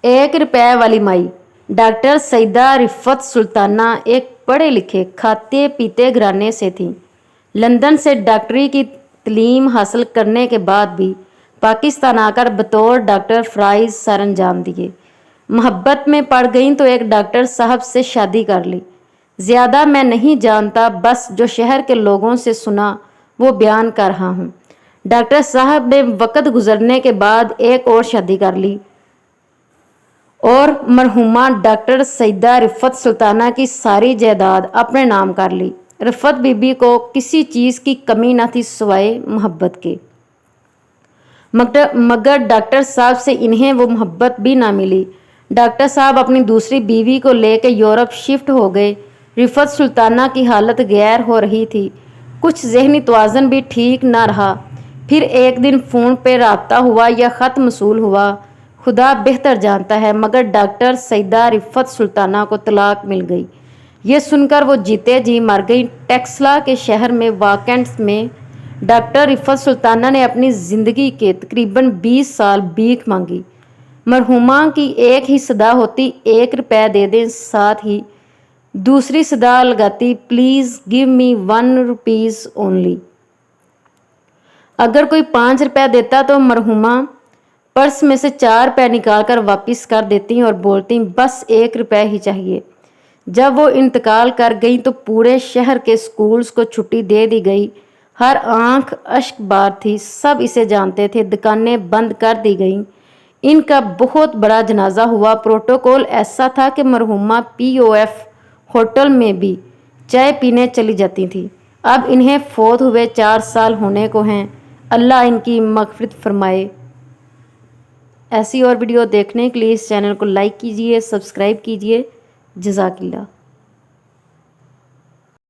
1 रुपए वाली माई। डॉक्टर सईदा रिफ़त सुल्ताना एक पढ़े लिखे खाते पीते घराने से थीं। लंदन से डॉक्टरी की तलीम हासिल करने के बाद भी पाकिस्तान आकर बतौर डॉक्टर फ़राइज़ सर अंजाम दिए। मोहब्बत में पड़ गईं तो एक डॉक्टर साहब से शादी कर ली। ज़्यादा मैं नहीं जानता, बस जो शहर के लोगों से सुना वो बयान कर रहा हूँ। डॉक्टर साहब ने वक़्त गुजरने के बाद एक और शादी कर ली और मरहुमा डॉक्टर सईदा रिफ़त सुल्ताना की सारी जायदाद अपने नाम कर ली। रिफ़त बीबी को किसी चीज़ की कमी न थी सिवाय मोहब्बत के, मगर डॉक्टर साहब से इन्हें वो मोहब्बत भी ना मिली। डॉक्टर साहब अपनी दूसरी बीवी को लेकर यूरोप शिफ्ट हो गए। रिफ़त सुल्ताना की हालत गैर हो रही थी, कुछ ज़हनी तवाज़ुन भी ठीक ना रहा। फिर एक दिन फ़ोन पे रब्ता हुआ या ख़त मसूल हुआ, खुदा बेहतर जानता है, मगर डॉक्टर सईदा रिफ़त सुल्ताना को तलाक मिल गई। ये सुनकर वो जीते जी मर गई। टेक्सला के शहर में वाकेंट्स में डॉक्टर रिफ़त सुल्ताना ने अपनी ज़िंदगी के तकरीबन 20 साल भीख मांगी। मरहुमा की एक ही सदा होती 1 रुपया दे दें, साथ ही दूसरी सदा लगाती please give me 1 rupees only. अगर कोई 5 रुपया देता तो मरहुमा पर्स में से 4 रुपया निकाल कर वापिस कर देती और बोलती बस 1 रुपया ही चाहिए। जब वो इंतकाल कर गई तो पूरे शहर के स्कूल्स को छुट्टी दे दी गई। हर आंख अश्क बार थी, सब इसे जानते थे। दुकानें बंद कर दी गईं। इनका बहुत बड़ा जनाजा हुआ। प्रोटोकॉल ऐसा था कि मरहुमा POF होटल में भी चाय पीने चली जाती थी। अब इन्हें फौत हुए 4 साल होने को हैं। अल्लाह इनकी मग़फ़िरत फरमाए। ऐसी और वीडियो देखने के लिए इस चैनल को लाइक कीजिए, सब्सक्राइब कीजिए। जज़ाकिल्लाह।